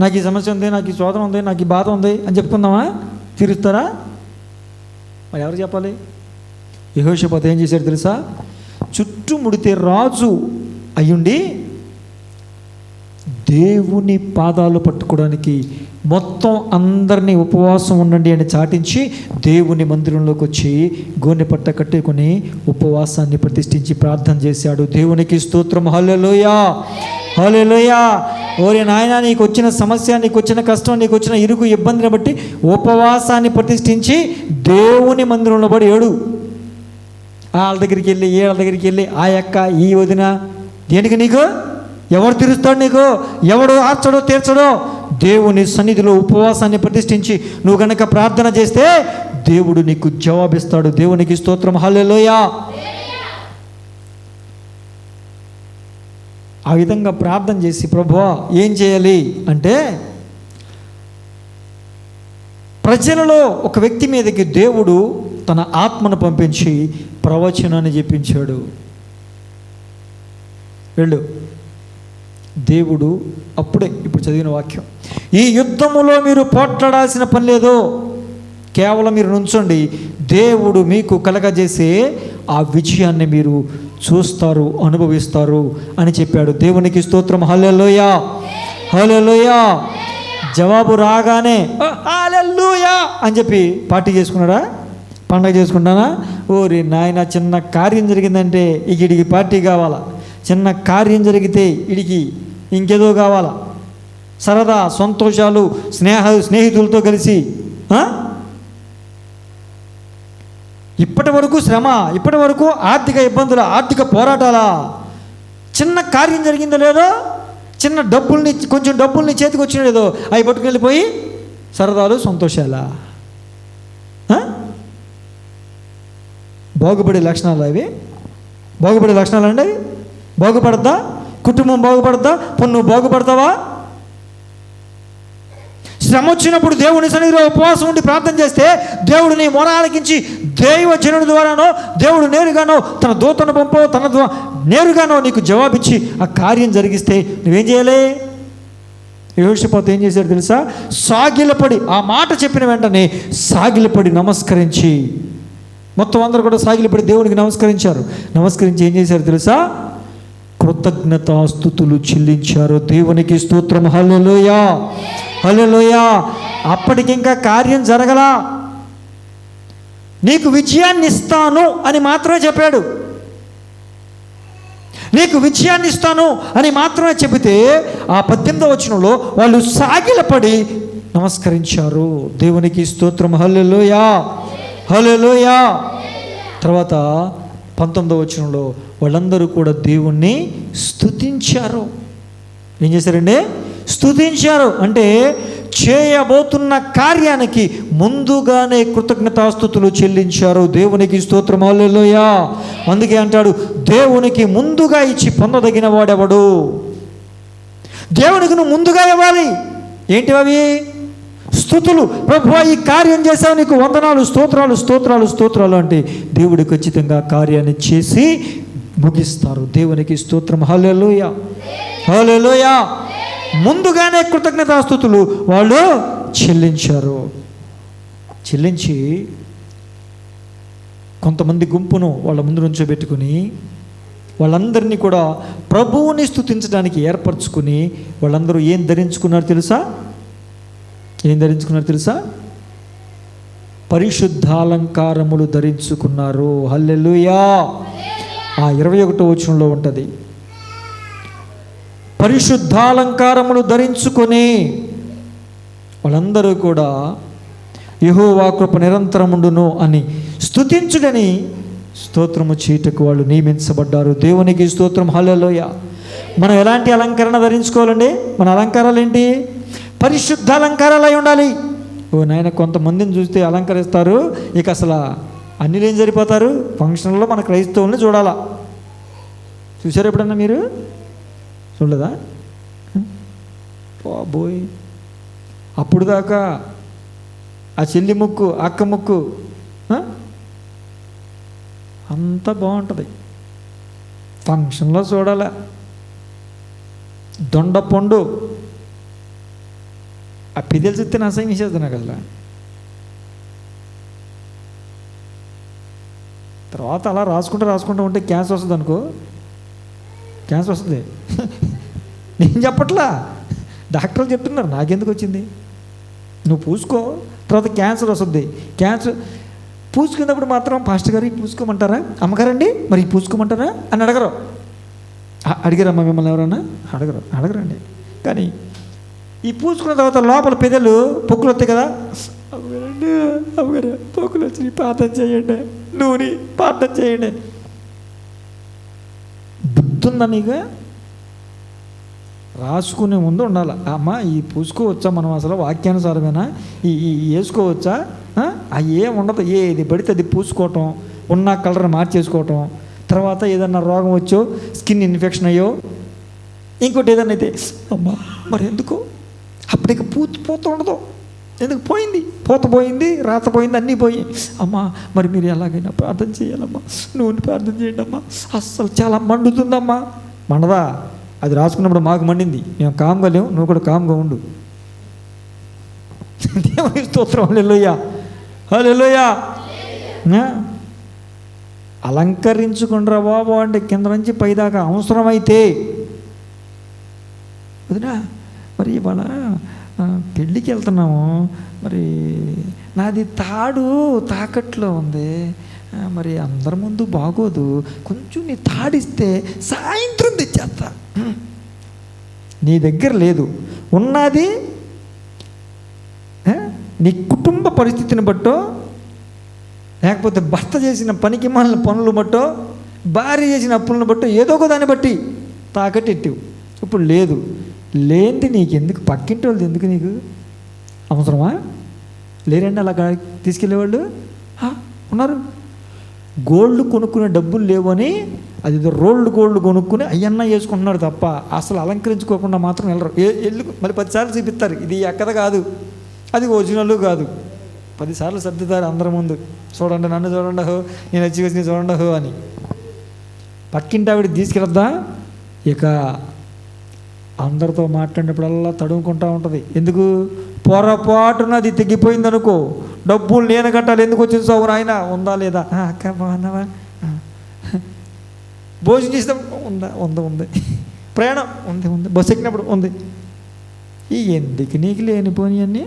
నాకు ఈ సమస్య ఉంది, నాకు ఈ శోధన ఉంది, నాకు ఈ బాధ ఉంది అని చెప్పుకుందామా? తిరుగుతారా? మరి ఎవరు చెప్పాలి? యెహోషాపాతు ఏం చేశాడు తెలుసా? చుట్టుముడితే రాజు అయ్యుండి దేవుని పాదాలు పట్టుకోవడానికి మొత్తం అందరినీ ఉపవాసం ఉండండి అని చాటించి దేవుని మందిరంలోకి వచ్చి గోనె పట్ట కట్టుకొని ఉపవాసాన్ని ప్రతిష్ఠించి ప్రార్థన చేశాడు. దేవునికి స్తోత్రం. హల్లెలూయా, హల్లెలూయా. ఓరే నాయనా, నీకు వచ్చిన సమస్య, నీకు వచ్చిన కష్టం, నీకు వచ్చిన ఇరుకు ఇబ్బందిని బట్టి ఉపవాసాన్ని ప్రతిష్ఠించి దేవుని మందిరంలో పడి ఏడు. వాళ్ళ దగ్గరికి వెళ్ళి, వీళ్ళ దగ్గరికి వెళ్ళి, ఆ యొక్క ఈ వదిన దేనికి? నీకు ఎవడు తీరుస్తాడు? నీకు ఎవడు ఆర్చడో తీర్చడో? దేవుని సన్నిధిలో ఉపవాసాన్ని ప్రతిష్ఠించి నువ్వు కనుక ప్రార్థన చేస్తే దేవుడు నీకు జవాబిస్తాడు. దేవునికి స్తోత్రం. హల్లెలూయా. ఆ విధంగా ప్రార్థన చేసి, ప్రభువా ఏం చేయాలి అంటే, ప్రజలలో ఒక వ్యక్తి మీదకి దేవుడు తన ఆత్మను పంపించి ప్రవచనాన్ని చెప్పించాడు. వెళ్ళు. దేవుడు అప్పుడే ఇప్పుడు చదివిన వాక్యం, ఈ యుద్ధములో మీరు పోట్లాడాల్సిన పని లేదు, కేవలం మీరు నుంచోండి, దేవుడు మీకు కలగజేసే ఆ విజయాన్ని మీరు చూస్తారు, అనుభవిస్తారు అని చెప్పాడు. దేవునికి స్తోత్రం. హల్లెలూయా, హల్లెలూయా. జవాబు రాగానే హల్లెలూయా అని చెప్పి పార్టీ చేసుకున్నాడా? పండగ చేసుకుంటానా? ఓరి నాయన, చిన్న కార్యం జరిగిందంటే ఇడికి పార్టీ కావాలా, చిన్న కార్యం జరిగితే ఇడికి ఇంకేదో కావాలా, సరదా సంతోషాలు, స్నేహితులతో కలిసి. ఇప్పటి వరకు శ్రమ, ఇప్పటి వరకు ఆర్థిక ఇబ్బందుల, ఆర్థిక పోరాటాలా? చిన్న కార్యం జరిగిందో లేదో, చిన్న డబ్బుల్ని, కొంచెం డబ్బుల్ని చేతికి వచ్చిన లేదో, అవి పట్టుకెళ్ళిపోయి సరదాలు, సంతోషాలా? బాగుపడే లక్షణాలు అవి? బాగుపడే లక్షణాలు అండి అవి? బాగుపడద్దా? కుటుంబం బాగుపడద్దా? నువ్వు బాగుపడతావా? శ్రమ వచ్చినప్పుడు దేవుని సన్నిధిలో ఉపవాసం ఉండి ప్రార్థన చేస్తే దేవుడు నీ మొర ఆలకించి దైవజనుడి ద్వారానో, దేవుడు నేరుగానో తన దూతను పంపో, తన నేరుగానో నీకు జవాబిచ్చి ఆ కార్యం జరిగిస్తే నువ్వేం చేయాలి? యెహోషాపాతు ఏం చేశాడు తెలుసా? సాగిలపడి, ఆ మాట చెప్పిన వెంటనే సాగిలపడి నమస్కరించి, మొత్తం అందరూ కూడా సాగిలపడి దేవునికి నమస్కరించారు. నమస్కరించి ఏం చేశారు తెలుసా? కృతజ్ఞతాస్తుతులు చెల్లించారు. దేవునికి స్తోత్రం. హల్లెలూయా, హల్లెలూయా. అప్పటికి ఇంకా కార్యం జరగలా. నీకు విజయాన్ని ఇస్తాను అని మాత్రమే చెప్పాడు. నీకు విజయాన్ని ఇస్తాను అని మాత్రమే చెబితే ఆ 18వ వచనంలో వాళ్ళు సాగిలపడి నమస్కరించారు. దేవునికి స్తోత్రం. హల్లెలూయా, హల్లెలూయా. తర్వాత 19వ వచనంలో వాళ్ళందరూ కూడా దేవుణ్ణి స్తుతించారు. ఏం చేశారండి? స్తుతించారు. అంటే చేయబోతున్న కార్యానికి ముందుగానే కృతజ్ఞతాస్తుతులు చెల్లించారు. దేవునికి స్తోత్రం. హల్లెలూయా. అందుకే అంటాడు, దేవునికి ముందుగా ఇచ్చి పొందదగిన వాడెవడు? దేవునికి నువ్వు ముందుగా ఇవ్వాలి. ఏంటి అవి? స్తుతులు. ప్రభువా ఈ కార్యం చేసావు, నీకు వందనాలు, స్తోత్రాలు, స్తోత్రాలు, స్తోత్రాలు అంటే దేవుడు ఖచ్చితంగా కార్యాన్ని చేసి ముగిస్తారు. దేవునికి స్తోత్రం. హల్లెలూయా, హల్లెలూయా. ముందుగానే కృతజ్ఞతాస్తుతులు వాళ్ళు చెల్లించారు. చెల్లించి కొంతమంది గుంపును వాళ్ళ ముందు నుంచోబెట్టుకుని వాళ్ళందరినీ కూడా ప్రభువుని స్తుతించడానికి ఏర్పరచుకుని వాళ్ళందరూ ఏం ధరించుకున్నారు తెలుసా? ఏం ధరించుకున్నారు తెలుసా? పరిశుద్ధాలంకారములు ధరించుకున్నారు. హల్లెలూయా. ఆ 21వ వచనంలో ఉంటుంది, పరిశుద్ధాలంకారములు ధరించుకొని వాళ్ళందరూ కూడా యెహోవా కృప నిరంతరముండును అని స్తుతించుడని స్తోత్రము చేయటకు వాళ్ళు నియమించబడ్డారు. దేవునికి స్తోత్రం. హల్లెలూయా. మనం ఎలాంటి అలంకరణ ధరించుకోవాలండి? మన అలంకారాలు ఏంటి? పరిశుద్ధ అలంకారాలు అయి ఉండాలి. ఓ నాయన, కొంతమందిని చూస్తే అలంకరిస్తారు, ఇక అసలు అన్నిలు ఏం సరిపోతారు? ఫంక్షన్లో మన క్రైస్తవుల్ని చూడాలా. చూసారు ఎప్పుడన్నా మీరు? చూడలేదా? బాబోయ్, అప్పుడు దాకా ఆ చెల్లి ముక్కు, అక్క ముక్కు అంతా బాగుంటుంది. ఫంక్షన్లో చూడాలా. దొండపండు ఆ పిదలు చెప్తే నా అసహ్యం చేస్తున్నా కదా. తర్వాత అలా రాసుకుంటూ ఉంటే క్యాన్సర్ వస్తుంది అనుకో. క్యాన్సర్ వస్తుంది. నేను చెప్పట్లా, డాక్టర్లు చెప్తున్నారు. నాకెందుకు వచ్చింది? నువ్వు పూసుకో, తర్వాత క్యాన్సర్ వస్తుంది. క్యాన్సర్ పూసుకున్నప్పుడు మాత్రం పాస్టర్ గారు పూసుకోమంటారా, అమ్మగారండి మరి పూసుకోమంటారా అని అడగరు. అడిగారమ్మా మిమ్మల్ని ఎవరన్నా? అడగరండి. కానీ ఈ పూసుకున్న తర్వాత లోపల పెదలు పొక్కులు వస్తాయి కదా. అమ్మగారు పొక్కులు వచ్చి ప్రార్థన చేయండి, నూనె ప్రార్థన చేయండి. బుద్ధుందా నీకు? రాసుకునే ముందు ఉండాలి. అమ్మ ఈ పూసుకోవచ్చా, మనం అసలు వాక్యానుసారమేనా, ఈ వేసుకోవచ్చా? అవి ఏం ఉండదు. ఏది పడితే అది పూసుకోవటం, ఉన్న కలర్ మార్చేసుకోవటం, తర్వాత ఏదన్నా రోగం వచ్చో, స్కిన్ ఇన్ఫెక్షన్ అయ్యో, ఇంకోటి ఏదన్నా అయితే అమ్మ మరి ఎందుకు అప్పటికి పూత ఉండదు. ఎందుకు పోయింది? పూత పోయింది, రాత పోయింది, అన్నీ పోయి. అమ్మ మరి మీరు ఎలాగైనా ప్రార్థన చేయాలమ్మా, నువ్వు ప్రార్థన చేయండి అమ్మా, అస్సలు చాలా మండుతుందమ్మా. మండదా? అది రాసుకున్నప్పుడు మాకు మండింది, మేము కామ్గా లేవు, నువ్వు కూడా కామ్గా ఉండు. దేవుని స్తోత్రం. హల్లెలూయా, హల్లెలూయా. అలంకరించుకుండ్రా బాబు అంటే కింద నుంచి పైదాకా అవసరమైతే. వదినా మరి ఇవాళ పెళ్ళికి వెళ్తున్నాము, మరి నాది తాడు తాకట్లో ఉంది, మరి అందరి ముందు బాగోదు, కొంచెం నీ తాడిస్తే సాయంత్రం తెచ్చేస్తా. నీ దగ్గర లేదు, ఉన్నది నీ కుటుంబ పరిస్థితిని బట్టో, లేకపోతే భర్త చేసిన పనికి మాలిన పనులు బట్టో, భార్య చేసిన అప్పులను బట్టో, ఏదో ఒక దాన్ని బట్టి తాకట్టెట్టివు. ఇప్పుడు లేదు, లేనిది నీకెందుకు? పక్కింటి వాళ్ళది ఎందుకు నీకు? అవసరమా? లేరండి అలా తీసుకెళ్ళేవాళ్ళు ఉన్నారు. గోల్డ్ కొనుక్కునే డబ్బులు లేవని అది రోల్డ్ గోల్డ్ కొనుక్కుని అయ్యన్నా వేసుకుంటున్నారు తప్ప అసలు అలంకరించుకోకుండా మాత్రం వెళ్ళరు. మళ్ళీ 10 సార్లు చూపిస్తారు, ఇది ఎక్కద కాదు, అది ఒరిజినల్ కాదు. 10 సార్లు సర్దుతారు అందరి ముందు. చూడండి, నన్ను చూడండి హో, నేను వచ్చి చూడండి హో అని. పక్కింటి ఆవిడ తీసుకెళ్దా, ఇక అందరితో మాట్లాడినప్పుడల్లా తడుముకుంటూ ఉంటుంది. ఎందుకు? పొరపాటున అది తెగిపోయింది అనుకో, డబ్బులు నేను కట్టాలి, ఎందుకు వచ్చింది సౌరు ఆయన ఉందా లేదా, అక్క బాగున్నావా, భోజనం చేసినప్పుడు ఉంది, ప్రయాణం ఉంది, బస్సు ఎక్కినప్పుడు ఉంది. ఎందుకు నీకు లేనిపోని అన్నీ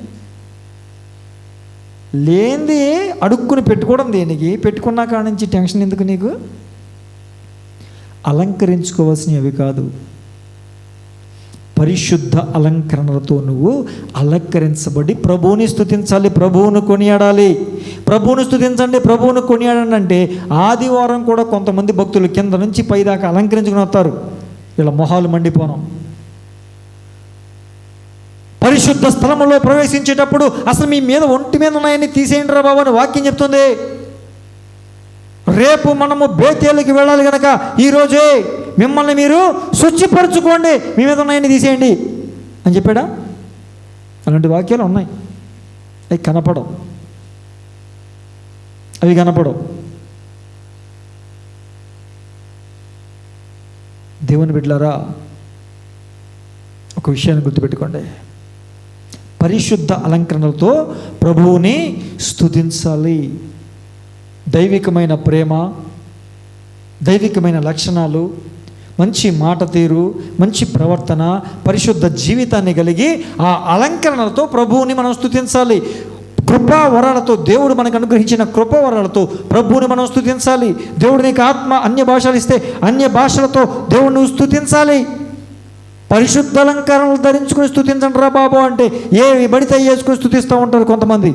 లేనిది అడుక్కుని పెట్టుకోవడం దేనికి? పెట్టుకున్నా కాడ నుంచి టెన్షన్ ఎందుకు నీకు? అలంకరించుకోవాల్సినవి అవి కాదు. పరిశుద్ధ అలంకరణలతో నువ్వు అలంకరించబడి ప్రభువుని స్తుతించాలి, ప్రభువును కొనియాడాలి. ప్రభువును స్తుతించండి, ప్రభువును కొనియాడండి అంటే ఆదివారం కూడా కొంతమంది భక్తులు కింద నుంచి పైదాకా అలంకరించుకుని వస్తారు. ఇలా మొహాలు మండిపోనం. పరిశుద్ధ స్థలంలో ప్రవేశించేటప్పుడు అసలు మీ మీద ఒంటి మీద ఉన్నాయని తీసేయండి రా బాబు అని వాక్యం చెప్తుంది. రేపు మనము బేతేలుకి వెళ్ళాలి కనుక ఈరోజే మిమ్మల్ని మీరు శుచిపరచుకోండి, మీ మీద ఉన్నాయని తీసేయండి అని చెప్పాడా? అలాంటి వాక్యాలు ఉన్నాయి. అవి కనపడవు, అవి కనపడవు. దేవుని బిడ్డలారా, ఒక విషయాన్ని గుర్తుపెట్టుకోండి. పరిశుద్ధ అలంకరణలతో ప్రభువుని స్తుతించాలి. దైవికమైన ప్రేమ, దైవికమైన లక్షణాలు, మంచి మాట తీరు, మంచి ప్రవర్తన, పరిశుద్ధ జీవితాన్ని కలిగి ఆ అలంకరణలతో ప్రభువుని మనం స్తుతించాలి. కృపా వరాలతో, దేవుడు మనకు అనుగ్రహించిన కృపా వరాలతో ప్రభువుని మనం స్తుతించాలి. దేవుడు నీకు ఆత్మ అన్య భాషలు ఇస్తే అన్య భాషలతో దేవుడిని స్తుతించాలి. పరిశుద్ధ అలంకరణలు ధరించుకుని స్తుతించండి రా బాబు అంటే ఏవి బడితే వేసుకుని స్తుతిస్తూ ఉంటారు కొంతమంది.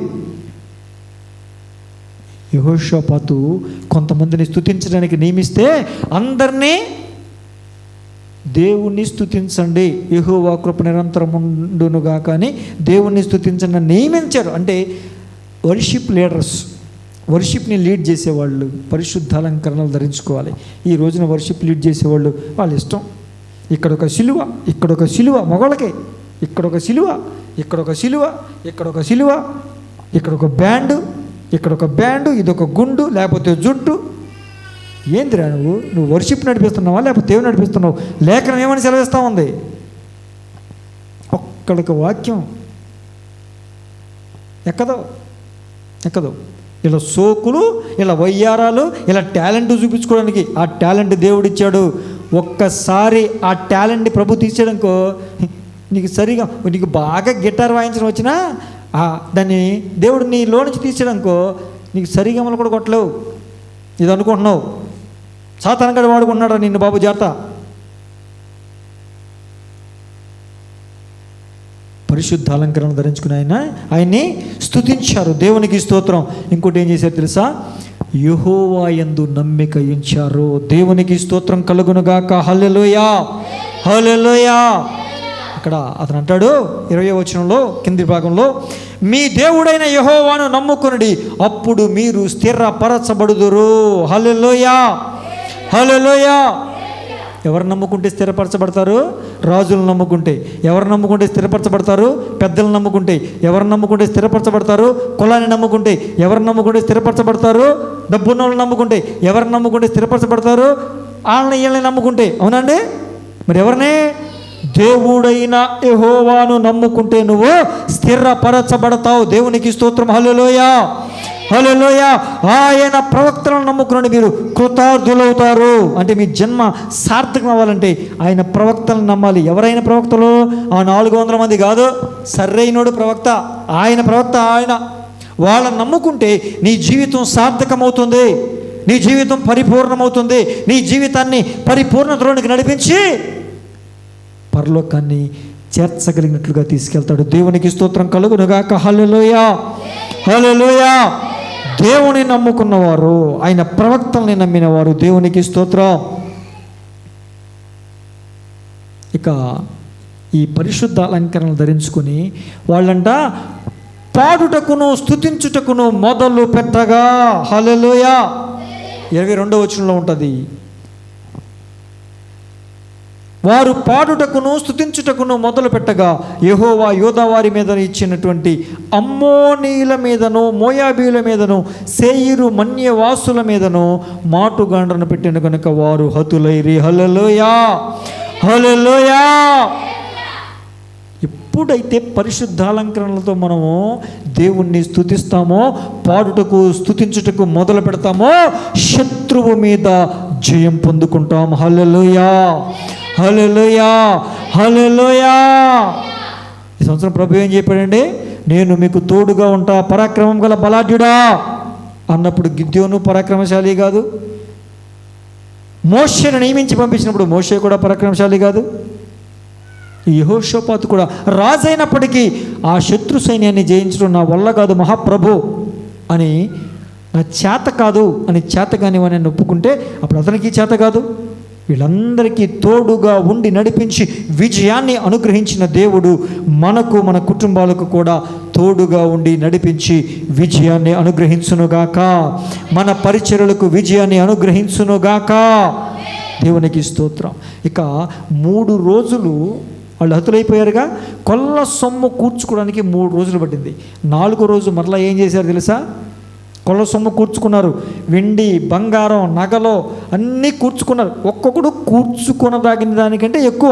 యెహోషాపాతు కొంతమందిని స్తుతించడానికి నియమిస్తే అందరినీ దేవుణ్ణి స్తుతించండి, యెహోవా కృప నిరంతరం ఉండునుగా కానీ దేవుణ్ణి స్తుతించండి నియమించారు. అంటే వర్షిప్ లీడర్స్, వర్షిప్ని లీడ్ చేసేవాళ్ళు పరిశుద్ధ అలంకరణలు ధరించుకోవాలి. ఈ రోజున వర్షిప్ లీడ్ చేసేవాళ్ళు వాళ్ళ ఇష్టం. ఇక్కడొక సిలువ, ఇక్కడొక సిలువ మొగలకే, ఇక్కడొక సిలువ, ఇక్కడొక సిలువ, ఇక్కడొక సిలువ, ఇక్కడొక బ్యాండు, ఇక్కడొక బ్యాండు, ఇదొక గుండు, లేకపోతే జుట్టు. ఏందిరా నువ్వు వర్షిప్ నడిపిస్తున్నావా లేకపోతే దేవుని నడిపిస్తున్నావు? లేఖనం ఏమని సెలవిస్తూ ఉంది? ఒక్కడికి వాక్యం ఎక్కదో. ఇలా సోకులు, ఇలా వయ్యారాలు, ఇలా టాలెంట్ చూపించుకోవడానికి ఆ టాలెంట్ దేవుడిచ్చాడు. ఒక్కసారి ఆ టాలెంట్ని ప్రభు తీసేయడానికో నీకు బాగా గిటార్ వాయించడం వచ్చినా దాన్ని దేవుడు నీలో నుంచి తీసేయడానికో నీకు సరిగమలు కూడా కొట్టలేవు. ఇది అనుకుంటున్నావు సాతానుగాడు వాడుకుంటున్నాడు నిన్ను బాబు జాగ్రత్త. పరిశుద్ధ అలంకరణ ధరించుకుని ఆయన్ని స్తుతించారు. దేవునికి స్తోత్రం. ఇంకోటి ఏం చేశారు తెలుసా? యెహోవా యందు నమ్మిక ఉంచారు. దేవునికి స్తోత్రం కలుగునుగాక. హల్లెలూయా, హల్లెలూయా. అక్కడ అతను అంటాడు 20వ వచనంలో కింది భాగంలో, మీ దేవుడైన యెహోవాను నమ్ముకొనుడి, అప్పుడు మీరు స్థిరపరచబడుదురు. హల్లెలూయా, హల్లెలూయా. ఎవరు నమ్ముకుంటే స్థిరపరచబడతారు? రాజులను నమ్ముకుంటే. ఎవరు నమ్ముకుంటే స్థిరపరచబడతారు? పెద్దలను నమ్ముకుంటే. ఎవరు నమ్ముకుంటే స్థిరపరచబడతారు? కులాన్ని నమ్ముకుంటే. ఎవరు నమ్ముకుంటే స్థిరపరచబడతారు? డబ్బున్న వాళ్ళని నమ్ముకుంటే. ఎవరు నమ్ముకుంటే స్థిరపరచబడతారు? వాళ్ళని వీళ్ళని నమ్ముకుంటే. అవునండి? మరి ఎవరిని? దేవుడైన యెహోవాను నమ్ముకుంటే నువ్వు స్థిరపరచబడతావు. దేవునికి స్తోత్రం. హల్లెలూయా, హల్లెలూయా. ఆయన ప్రవక్తలను నమ్ముకుని మీరు కృతార్థులవుతారు. అంటే మీ జన్మ సార్థకం అవ్వాలంటే ఆయన ప్రవక్తలను నమ్మాలి. ఎవరైనా ప్రవక్తలు? ఆ 400 మంది కాదు, సరైనోడు ప్రవక్త, ఆయన ప్రవక్త. ఆయన వాళ్ళని నమ్ముకుంటే నీ జీవితం సార్థకమవుతుంది, నీ జీవితం పరిపూర్ణమవుతుంది. నీ జీవితాన్ని పరిపూర్ణతలోనికి నడిపించి పరలోకాన్ని చేర్చగలిగినట్లుగా తీసుకెళ్తాడు. దేవునికి స్తోత్రం కలుగునుగాక. హల్లెలూయా, హల్లెలూయా. దేవుని నమ్ముకున్నవారు, ఆయన ప్రవక్తల్ని నమ్మినవారు. దేవునికి స్తోత్రం. ఇక ఈ పరిశుద్ధ అలంకరణలు ధరించుకొని వాళ్ళంట పాడుటకును స్తుతించుటకును మొదలు పెట్టగా. హల్లెలూయా. 22వ వచనంలో ఉంటుంది, వారు పాడుటకును స్తుతించుటకును మొదలు పెట్టగా యెహోవా యోధా వారి మీద ఇచ్చినటువంటి అమ్మోనీల మీదను, మోయాబీల మీదను, సేయీరు మన్యవాసుల మీదను మాటుగాండ్రను పెట్టిన కనుక వారు హతులైరి. హల్లెలూయా, హల్లెలూయా. ఎప్పుడైతే పరిశుద్ధాలంకరణలతో మనము దేవుణ్ణి స్తుతిస్తామో, పాడుటకు స్తుతించుటకు మొదలు పెడతామో, శత్రువు మీద జయం పొందుకుంటాం. హల్లెలూయా, హల్లెలూయా, హల్లెలూయా. ఈ సంవత్సరం ప్రభు ఏం చెప్పాడండి? నేను మీకు తోడుగా ఉంటా, పరాక్రమం గల బలాఢ్యుడా అన్నప్పుడు గిద్యోను పరాక్రమశాలి కాదు. మోషేను నియమించి పంపించినప్పుడు మోషే కూడా పరాక్రమశాలి కాదు. యెహోషాపాతు కూడా రాజు అయినప్పటికీ ఆ శత్రు సైన్యాన్ని జయించడం నా వల్ల కాదు మహాప్రభు అని, నా చేత కాదు అని, చేతగానివని ఒప్పుకుంటే అప్పుడు అతనికి చేత కాదు. వీళ్ళందరికీ తోడుగా ఉండి నడిపించి విజయాన్ని అనుగ్రహించిన దేవుడు మనకు, మన కుటుంబాలకు కూడా తోడుగా ఉండి నడిపించి విజయాన్ని అనుగ్రహించునుగాక. మన పరిచర్యలకు విజయాన్ని అనుగ్రహించునుగాక. దేవునికి స్తోత్రం. ఇక 3 రోజులు వాళ్ళు హతులైపోయారుగా. కొల్ల సొమ్ము కూర్చుకోవడానికి 3 రోజులు పట్టింది. 4వ రోజు మరలా ఏం చేశారు తెలుసా? కొల్ల సొమ్ము కూర్చుకున్నారు. వెండి, బంగారం, నగలు అన్నీ కూర్చుకున్నారు. ఒక్కొక్కడు కూర్చుకొనదాగిన దానికంటే ఎక్కువ,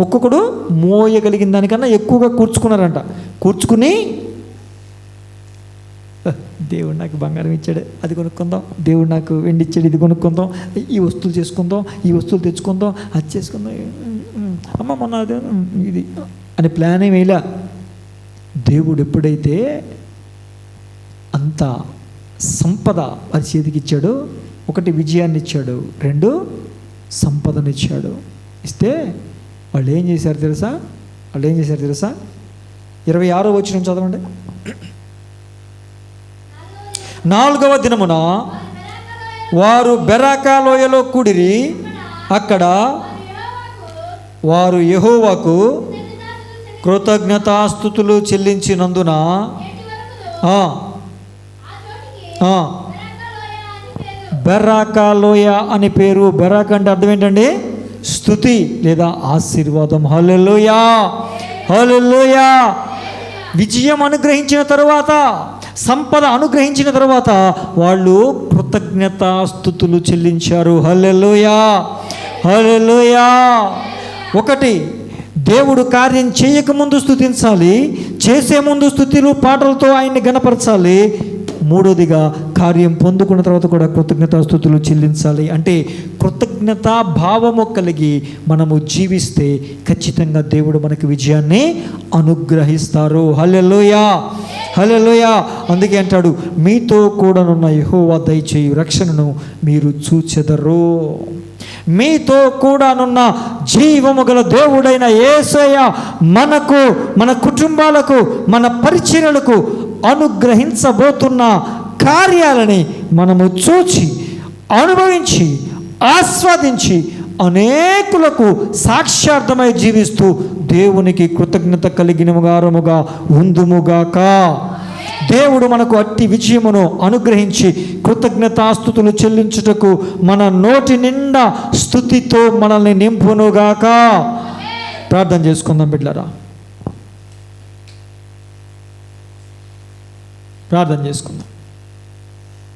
ఒక్కొక్కడు మోయగలిగిన దానికన్నా ఎక్కువగా కూర్చుకున్నారంట. కూర్చుకుని దేవుడు నాకు బంగారం ఇచ్చాడు, అది కొనుక్కుందాం, దేవుడు నాకు వెండి ఇచ్చాడు, ఇది కొనుక్కుందాం, ఈ వస్తువులు చేసుకుందాం, ఈ వస్తువులు తెచ్చుకుందాం, అది చేసుకుందాం, అమ్మ మొన్న అదే ఇది అని ప్లాన్ ఏమి వేయలే. దేవుడు ఎప్పుడైతే అంత సంపద వారి చేతికి ఇచ్చాడు, 1 విజయాన్ని ఇచ్చాడు, 2 సంపదనిచ్చాడు. ఇస్తే వాళ్ళు ఏం చేశారు తెలుసా? 26వ వచనం చదవండి. 4వ దినమున వారు బెరాకా లోయలో కూడిరి. అక్కడ వారు యెహోవాకు కృతజ్ఞతాస్తుతులు చెల్లించినందున బెరాకా లోయ అని పేరు. బెరాకా అంటే అర్థం ఏంటండి? స్తుతి లేదా ఆశీర్వాదం. హల్లెలూయా, హల్లెలూయా. విజయం అనుగ్రహించిన తరువాత, సంపద అనుగ్రహించిన తర్వాత వాళ్ళు కృతజ్ఞతాస్తుతులు చెల్లించారు. హల్లెలూయా, హల్లెలూయా. 1, దేవుడు కార్యం చేయకముందు స్తుతించాలి, చేసే ముందు స్తుతులు పాటలతో ఆయన్ని గణపరచాలి. 3వదిగా కార్యం పొందుకున్న తర్వాత కూడా కృతజ్ఞతాస్తుతులు చెల్లించాలి. అంటే కృతజ్ఞతా భావము కలిగి మనము జీవిస్తే ఖచ్చితంగా దేవుడు మనకు విజయాన్ని అనుగ్రహిస్తారు. హల్లెలూయా, హల్లెలూయా. అందుకే అంటాడు, మీతో కూడానున్న యెహోవా దయచేయు రక్షణను మీరు చూచెదరు. మీతో కూడానున్న జీవము గల దేవుడైన యేసయ్య మనకు, మన కుటుంబాలకు, మన పరిచర్యలకు అనుగ్రహించబోతున్న కార్యాలని మనము చూచి, అనుభవించి, ఆస్వాదించి అనేకులకు సాక్ష్యార్థమై జీవిస్తూ దేవునికి కృతజ్ఞత కలిగిన వారముగా ఉందుముగాక. దేవుడు మనకు అట్టి విజయమును అనుగ్రహించి కృతజ్ఞతాస్తుతులు చెల్లించుటకు మన నోటి నిండా స్తుతితో మనల్ని నింపునుగాక. ప్రార్థన చేసుకుందాం బిడ్డలారా, ప్రార్థన చేసుకుందాం.